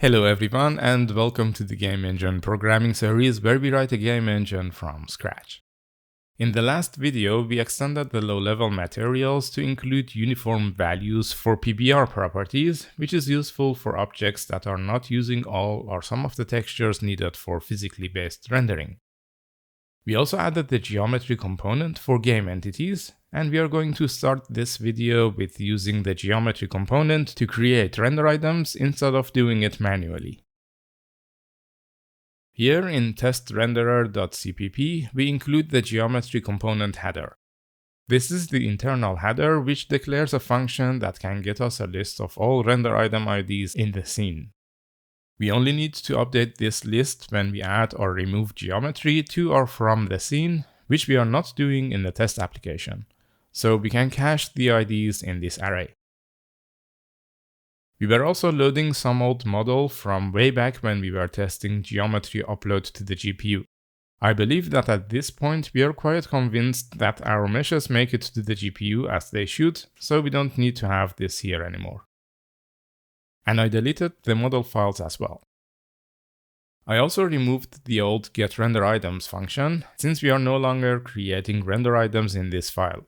Hello everyone and welcome to the Game Engine programming series where we write a game engine from scratch. In the last video, we extended the low-level materials to include uniform values for PBR properties, which is useful for objects that are not using all or some of the textures needed for physically based rendering. We also added the geometry component for game entities, and we are going to start this video with using the geometry component to create render items instead of doing it manually. Here in testrenderer.cpp, we include the geometry component header. This is the internal header which declares a function that can get us a list of all render item IDs in the scene. We only need to update this list when we add or remove geometry to or from the scene, which we are not doing in the test application. So we can cache the IDs in this array. We were also loading some old model from way back when we were testing geometry upload to the GPU. I believe that at this point we are quite convinced that our meshes make it to the GPU as they should, so we don't need to have this here anymore. And I deleted the model files as well. I also removed the old getRenderItems function, since we are no longer creating render items in this file.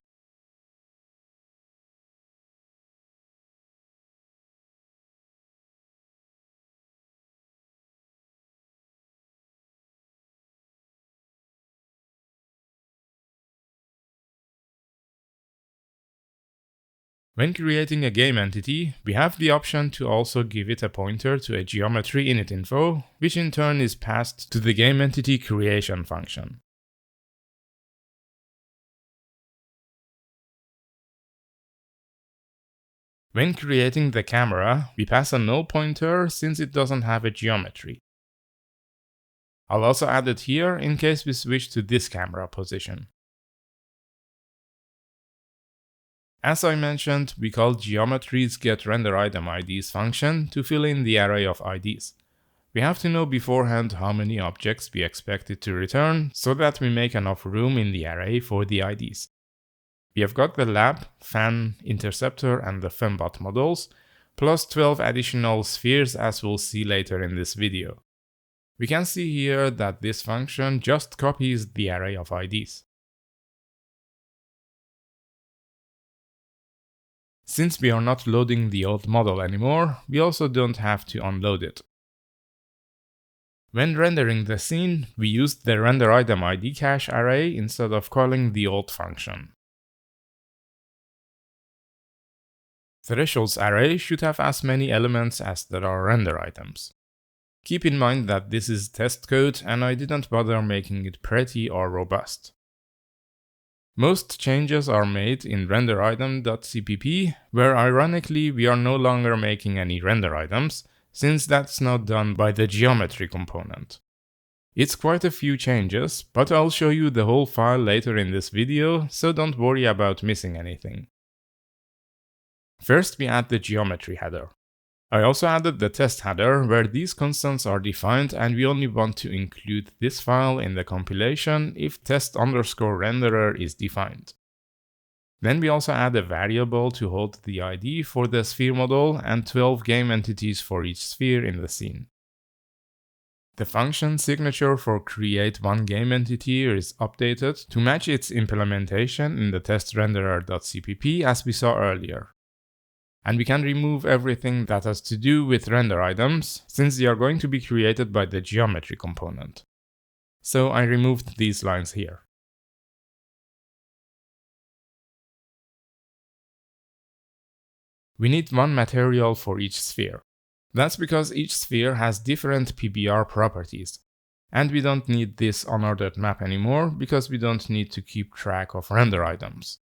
When creating a game entity, we have the option to also give it a pointer to a geometry init info, which in turn is passed to the game entity creation function. When creating the camera, we pass a null pointer since it doesn't have a geometry. I'll also add it here in case we switch to this camera position. As I mentioned, we call geometry's getRenderItemIDs function to fill in the array of IDs. We have to know beforehand how many objects we expect it to return so that we make enough room in the array for the IDs. We have got the lab, fan, interceptor and the fembot models, plus 12 additional spheres as we'll see later in this video. We can see here that this function just copies the array of IDs. Since we are not loading the old model anymore, we also don't have to unload it. When rendering the scene, we used the renderItemID cache array instead of calling the old function. Thresholds array should have as many elements as there are render items. Keep in mind that this is test code and I didn't bother making it pretty or robust. Most changes are made in renderitem.cpp, where ironically we are no longer making any render items, since that's now done by the geometry component. It's quite a few changes, but I'll show you the whole file later in this video, so don't worry about missing anything. First we add the geometry header. I also added the test header, where these constants are defined and we only want to include this file in the compilation if test_renderer is defined. Then we also add a variable to hold the ID for the sphere model and 12 game entities for each sphere in the scene. The function signature for createOneGameEntity is updated to match its implementation in the testrenderer.cpp as we saw earlier. And we can remove everything that has to do with render items, since they are going to be created by the geometry component. So I removed these lines here. We need one material for each sphere. That's because each sphere has different PBR properties. And we don't need this unordered map anymore, because we don't need to keep track of render items.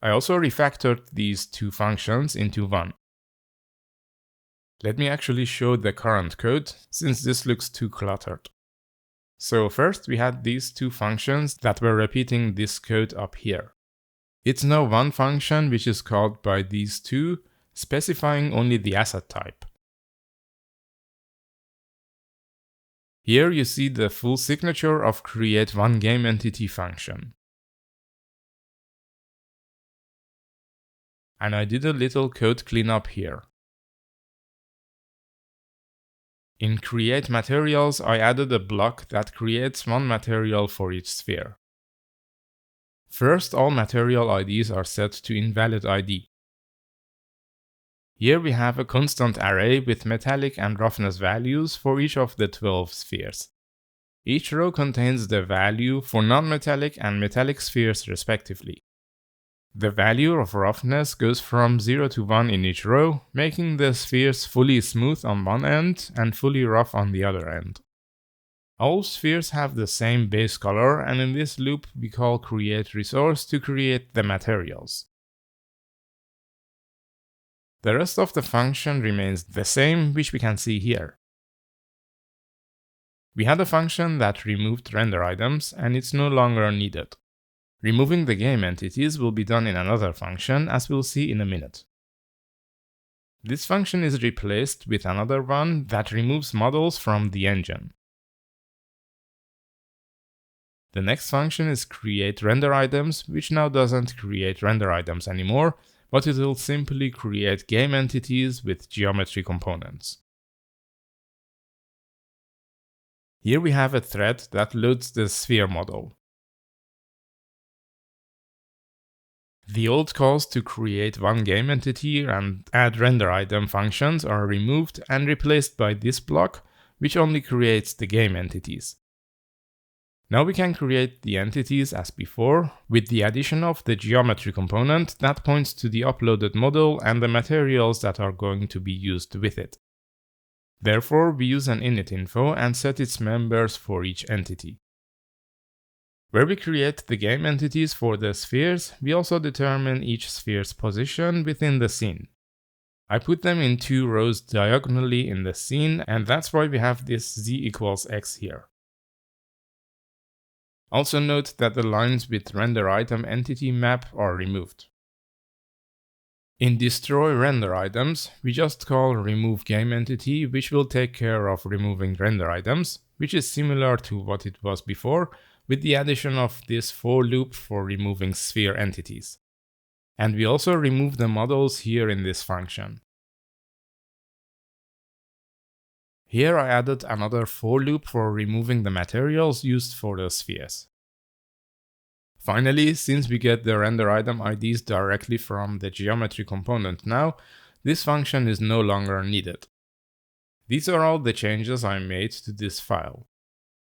I also refactored these two functions into one. Let me actually show the current code, since this looks too cluttered. So first we had these two functions that were repeating this code up here. It's now one function which is called by these two, specifying only the asset type. Here you see the full signature of createOneGameEntity function. and I did a little code cleanup here. In Create Materials, I added a block that creates one material for each sphere. First, all material IDs are set to invalid ID. Here we have a constant array with metallic and roughness values for each of the 12 spheres. Each row contains the value for non-metallic and metallic spheres respectively. The value of roughness goes from 0 to 1 in each row, making the spheres fully smooth on one end and fully rough on the other end. All spheres have the same base color, and in this loop we call create resource to create the materials. The rest of the function remains the same, which we can see here. We had a function that removed render items, and it's no longer needed. Removing the game entities will be done in another function, as we'll see in a minute. This function is replaced with another one that removes models from the engine. The next function is create render items, which now doesn't create render items anymore, but it will simply create game entities with geometry components. Here we have a thread that loads the sphere model. The old calls to create one game entity and add render item functions are removed and replaced by this block, which only creates the game entities. Now we can create the entities as before, with the addition of the geometry component that points to the uploaded model and the materials that are going to be used with it. Therefore, we use an init info and set its members for each entity. Where we create the game entities for the spheres, we also determine each sphere's position within the scene. I put them in 2 rows diagonally in the scene, and that's why we have this z equals x here. Also note that the lines with render item entity map are removed. In destroy render items, we just call remove game entity, which will take care of removing render items, which is similar to what it was before, with the addition of this for loop for removing sphere entities. And we also remove the models here in this function. Here I added another for loop for removing the materials used for the spheres. Finally, since we get the render item IDs directly from the geometry component now, this function is no longer needed. These are all the changes I made to this file.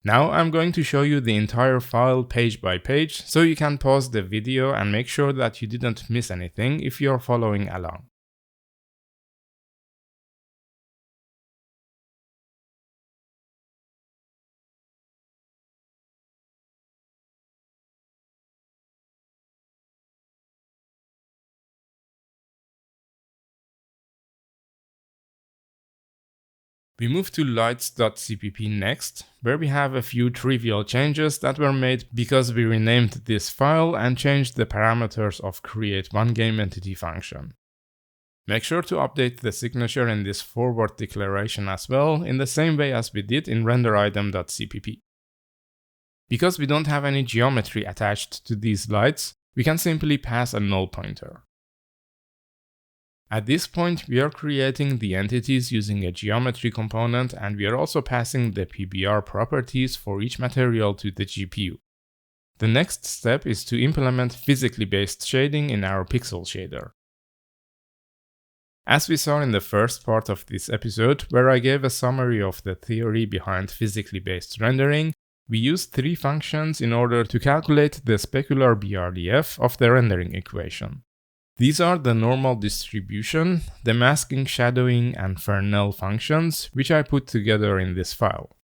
Now I'm going to show you the entire file page by page, so you can pause the video and make sure that you didn't miss anything if you're following along. We move to lights.cpp next, where we have a few trivial changes that were made because we renamed this file and changed the parameters of create one game entity function. Make sure to update the signature in this forward declaration as well, in the same way as we did in renderitem.cpp. Because we don't have any geometry attached to these lights, we can simply pass a null pointer. At this point, we are creating the entities using a geometry component, and we are also passing the PBR properties for each material to the GPU. The next step is to implement physically based shading in our pixel shader. As we saw in the first part of this episode, where I gave a summary of the theory behind physically based rendering, we used 3 functions in order to calculate the specular BRDF of the rendering equation. These are the normal distribution, the masking, shadowing, and Fresnel functions, which I put together in this file.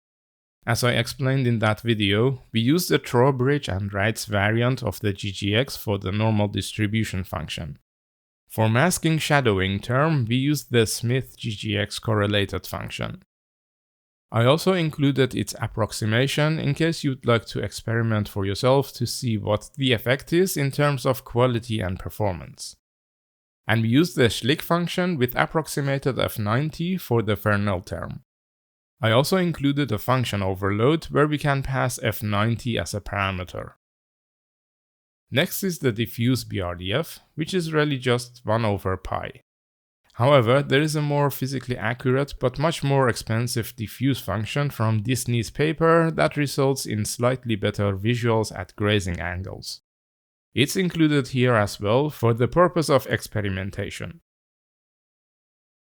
As I explained in that video, we used the Trowbridge and Wright's variant of the GGX for the normal distribution function. For masking shadowing term, we used the Smith GGX correlated function. I also included its approximation in case you'd like to experiment for yourself to see what the effect is in terms of quality and performance. And we used the Schlick function with approximated F90 for the Fresnel term. I also included a function overload where we can pass F90 as a parameter. Next is the diffuse BRDF, which is really just 1 over pi. However, there is a more physically accurate but much more expensive diffuse function from Disney's paper that results in slightly better visuals at grazing angles. It's included here as well for the purpose of experimentation.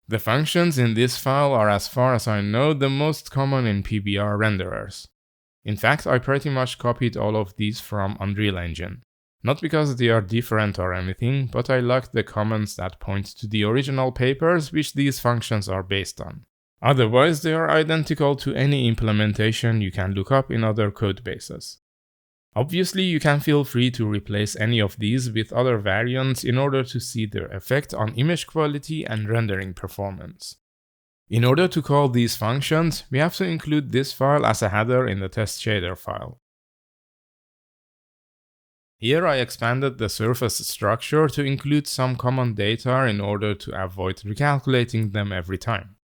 The functions in this file are, as far as I know, the most common in PBR renderers. In fact, I pretty much copied all of these from Unreal Engine. Not because they are different or anything, but I like the comments that point to the original papers which these functions are based on. Otherwise, they are identical to any implementation you can look up in other codebases. Obviously, you can feel free to replace any of these with other variants in order to see their effect on image quality and rendering performance. In order to call these functions, we have to include this file as a header in the test shader file. Here I expanded the surface structure to include some common data in order to avoid recalculating them every time.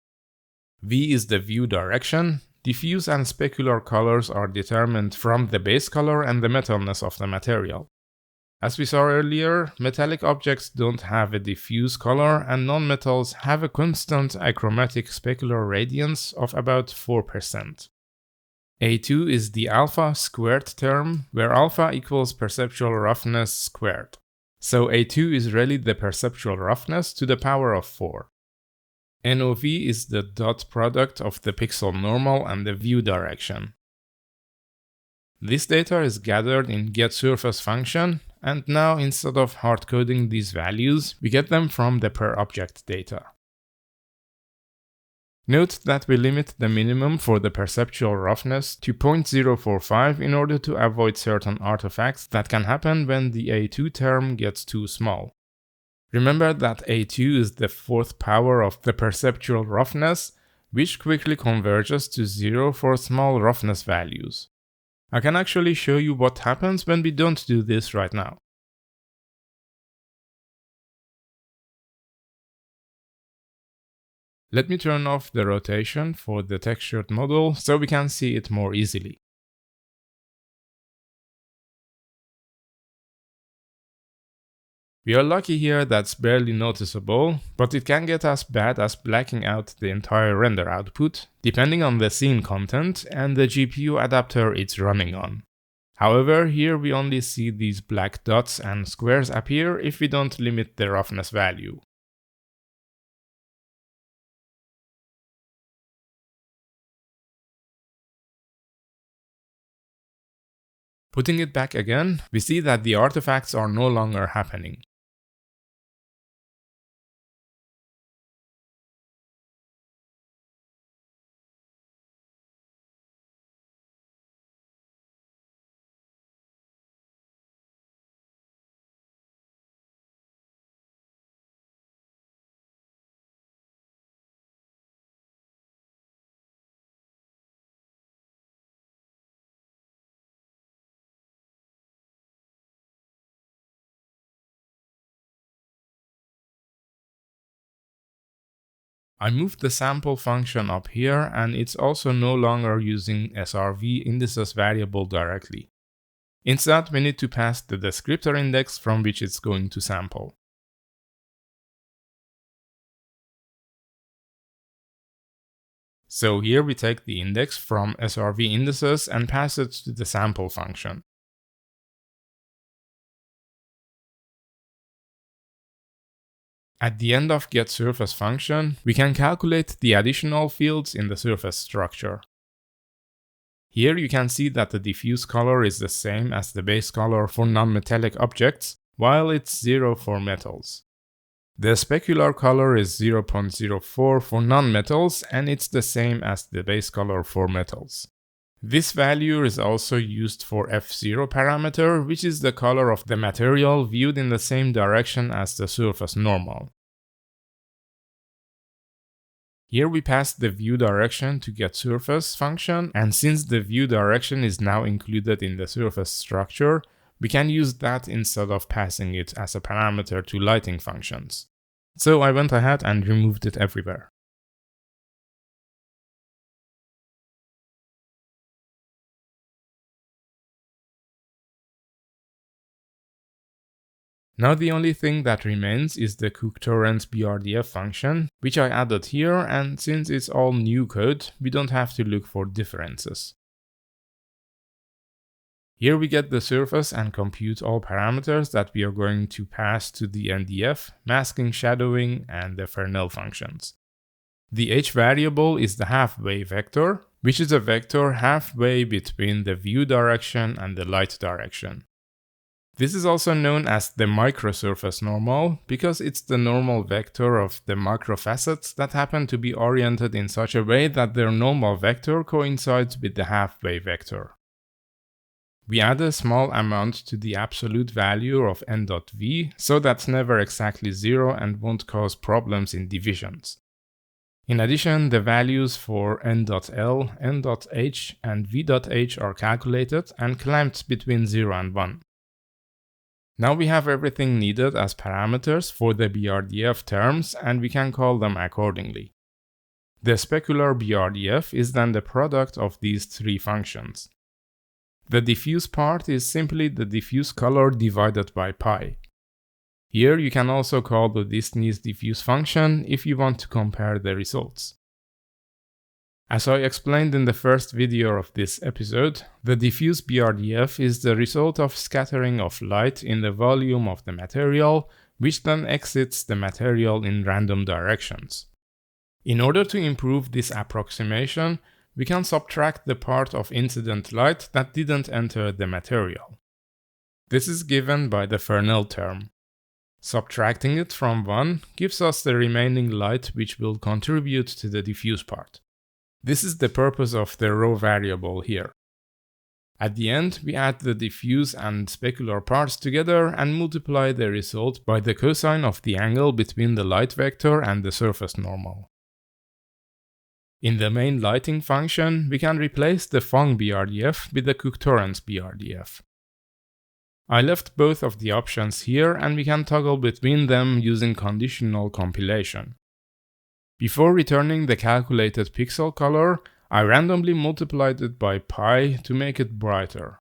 V is the view direction. Diffuse and specular colors are determined from the base color and the metalness of the material. As we saw earlier, metallic objects don't have a diffuse color and non-metals have a constant achromatic specular radiance of about 4%. A2 is the alpha squared term, where alpha equals perceptual roughness squared. So A2 is really the perceptual roughness to the power of 4. NOV is the dot product of the pixel normal and the view direction. This data is gathered in getSurface function, and now instead of hard-coding these values, we get them from the per-object data. Note that we limit the minimum for the perceptual roughness to 0.045 in order to avoid certain artifacts that can happen when the A2 term gets too small. Remember that A2 is the fourth power of the perceptual roughness, which quickly converges to 0 for small roughness values. I can actually show you what happens when we don't do this right now. Let me turn off the rotation for the textured model so we can see it more easily. We are lucky here that's barely noticeable, but it can get as bad as blacking out the entire render output, depending on the scene content and the GPU adapter it's running on. However, here we only see these black dots and squares appear if we don't limit the roughness value. Putting it back again, we see that the artifacts are no longer happening. I moved the sample function up here, and it's also no longer using SRV indices variable directly. Instead, we need to pass the descriptor index from which it's going to sample. So here we take the index from SRV indices and pass it to the sample function. At the end of getSurface function, we can calculate the additional fields in the surface structure. Here you can see that the diffuse color is the same as the base color for non-metallic objects, while it's 0 for metals. The specular color is 0.04 for non-metals, and it's the same as the base color for metals. This value is also used for F0 parameter, which is the color of the material viewed in the same direction as the surface normal. Here we pass the view direction to getSurface function, and since the view direction is now included in the surface structure, we can use that instead of passing it as a parameter to lighting functions. So I went ahead and removed it everywhere. Now the only thing that remains is the Cook-Torrance BRDF function, which I added here, and since it's all new code, we don't have to look for differences. Here we get the surface and compute all parameters that we are going to pass to the NDF, masking, shadowing, and the Frummel functions. The h variable is the halfway vector, which is a vector halfway between the view direction and the light direction. This is also known as the microsurface normal because it's the normal vector of the microfacets that happen to be oriented in such a way that their normal vector coincides with the halfway vector. We add a small amount to the absolute value of n.v so that's never exactly 0 and won't cause problems in divisions. In addition, the values for n.l, n.h, and v.h are calculated and clamped between 0 and 1. Now we have everything needed as parameters for the BRDF terms and we can call them accordingly. The specular BRDF is then the product of these three functions. The diffuse part is simply the diffuse color divided by pi. Here you can also call the Disney's diffuse function if you want to compare the results. As I explained in the first video of this episode, the diffuse BRDF is the result of scattering of light in the volume of the material, which then exits the material in random directions. In order to improve this approximation, we can subtract the part of incident light that didn't enter the material. This is given by the Frummel term. Subtracting it from 1 gives us the remaining light which will contribute to the diffuse part. This is the purpose of the rho variable here. At the end, we add the diffuse and specular parts together and multiply the result by the cosine of the angle between the light vector and the surface normal. In the main lighting function, we can replace the Fung BRDF with the Cook-Torrance BRDF. I left both of the options here and we can toggle between them using conditional compilation. Before returning the calculated pixel color, I randomly multiplied it by pi to make it brighter.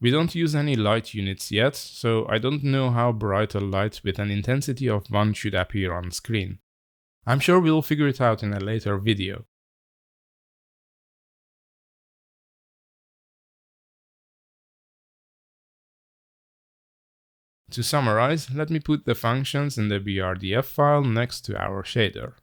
We don't use any light units yet, so I don't know how bright a light with an intensity of 1 should appear on screen. I'm sure we'll figure it out in a later video. To summarize, let me put the functions in the BRDF file next to our shader.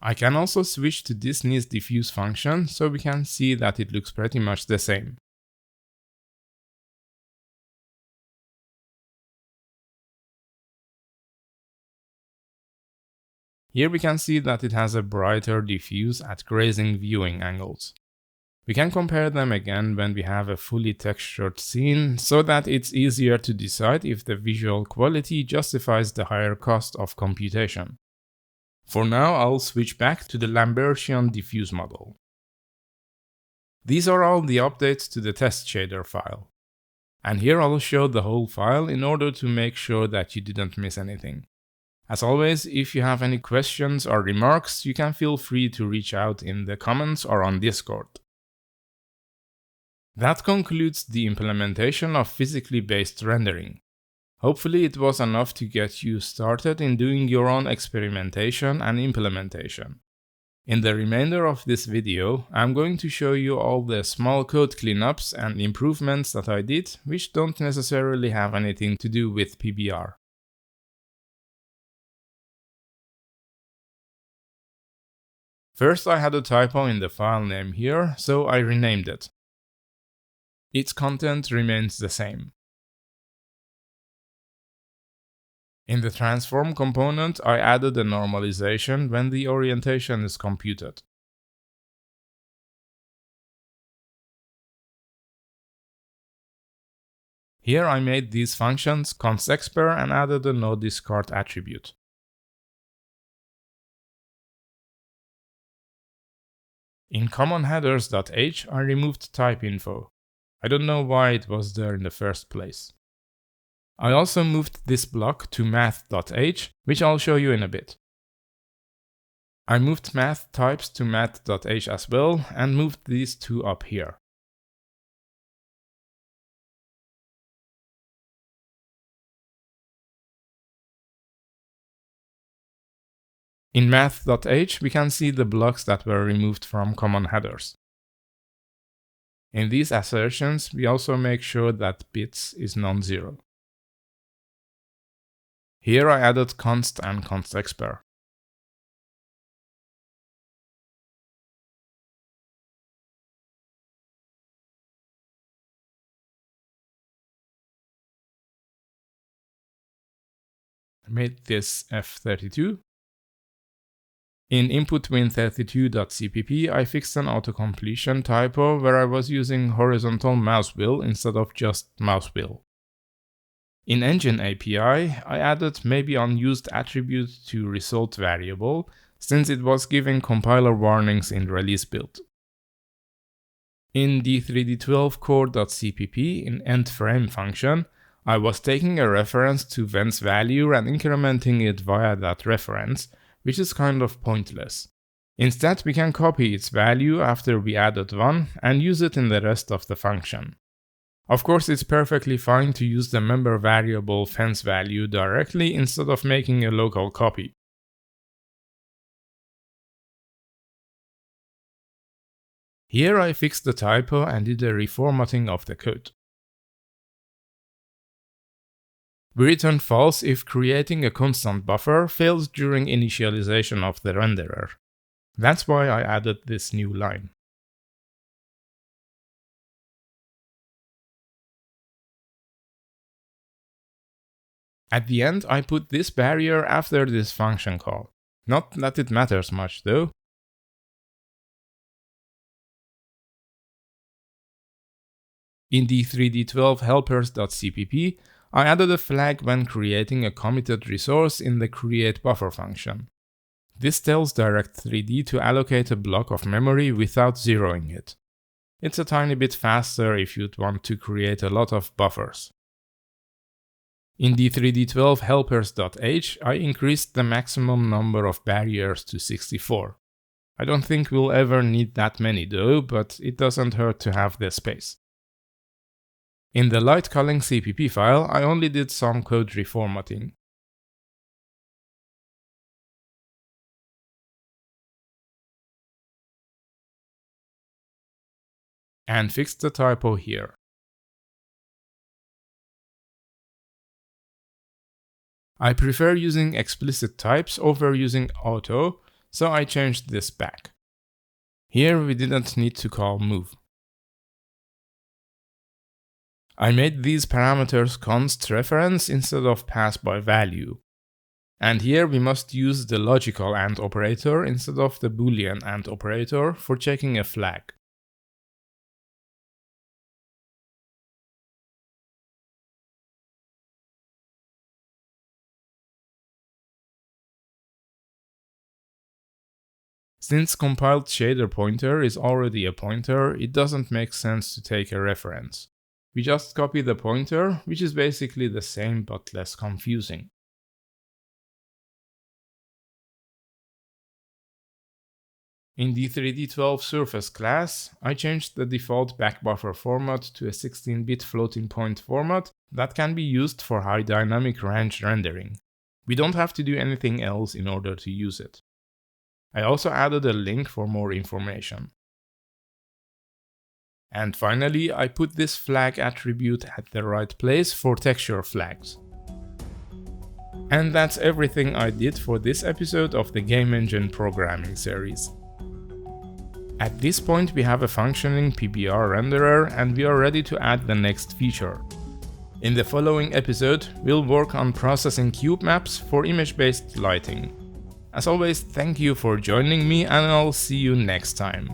I can also switch to Disney's diffuse function so we can see that it looks pretty much the same. Here we can see that it has a brighter diffuse at grazing viewing angles. We can compare them again when we have a fully textured scene so that it's easier to decide if the visual quality justifies the higher cost of computation. For now, I'll switch back to the Lambertian diffuse model. These are all the updates to the test shader file. And here I'll show the whole file in order to make sure that you didn't miss anything. As always, if you have any questions or remarks, you can feel free to reach out in the comments or on Discord. That concludes the implementation of physically based rendering. Hopefully it was enough to get you started in doing your own experimentation and implementation. In the remainder of this video, I'm going to show you all the small code cleanups and improvements that I did, which don't necessarily have anything to do with PBR. First, I had a typo in the file name here, so I renamed it. Its content remains the same. In the transform component, I added a normalization when the orientation is computed. Here I made these functions constexpr and added a noDiscard attribute. In commonHeaders.h, I removed type info. I don't know why it was there in the first place. I also moved this block to math.h, which I'll show you in a bit. I moved math types to math.h as well and moved these two up here. In math.h, we can see the blocks that were removed from common headers. In these assertions, we also make sure that bits is non-zero. Here I added const and constexpr. I made this f32. In input_win32.cpp, I fixed an autocompletion typo where I was using horizontal mouse wheel instead of just mouse wheel. In engine API, I added maybe unused attribute to result variable, since it was giving compiler warnings in release build. In d3d12 core.cpp, in endFrame function, I was taking a reference to Ven's value and incrementing it via that reference, which is kind of pointless. Instead, we can copy its value after we added 1 and use it in the rest of the function. Of course, it's perfectly fine to use the member variable Ven's value directly instead of making a local copy. Here I fixed the typo and did a reformatting of the code. We return false if creating a constant buffer fails during initialization of the renderer. That's why I added this new line. At the end, I put this barrier after this function call. Not that it matters much though. In d3d12 helpers.cpp, I added a flag when creating a committed resource in the createBuffer function. This tells Direct3D to allocate a block of memory without zeroing it. It's a tiny bit faster if you'd want to create a lot of buffers. In d3d12 helpers.h, I increased the maximum number of barriers to 64. I don't think we'll ever need that many though, but it doesn't hurt to have the space. In the light culling CPP file, I only did some code reformatting. And fixed the typo here. I prefer using explicit types over using auto, so I changed this back. Here we didn't need to call move. I made these parameters const reference instead of pass by value. And here we must use the logical AND operator instead of the Boolean AND operator for checking a flag. Since compiled shader pointer is already a pointer, it doesn't make sense to take a reference. We just copy the pointer, which is basically the same but less confusing. In the d3d12 surface class, I changed the default backbuffer format to a 16-bit floating point format that can be used for high dynamic range rendering. We don't have to do anything else in order to use it. I also added a link for more information. And finally, I put this flag attribute at the right place for texture flags. And that's everything I did for this episode of the Game Engine programming series. At this point we have a functioning PBR renderer and we are ready to add the next feature. In the following episode, we'll work on processing cube maps for image-based lighting. As always, thank you for joining me and I'll see you next time.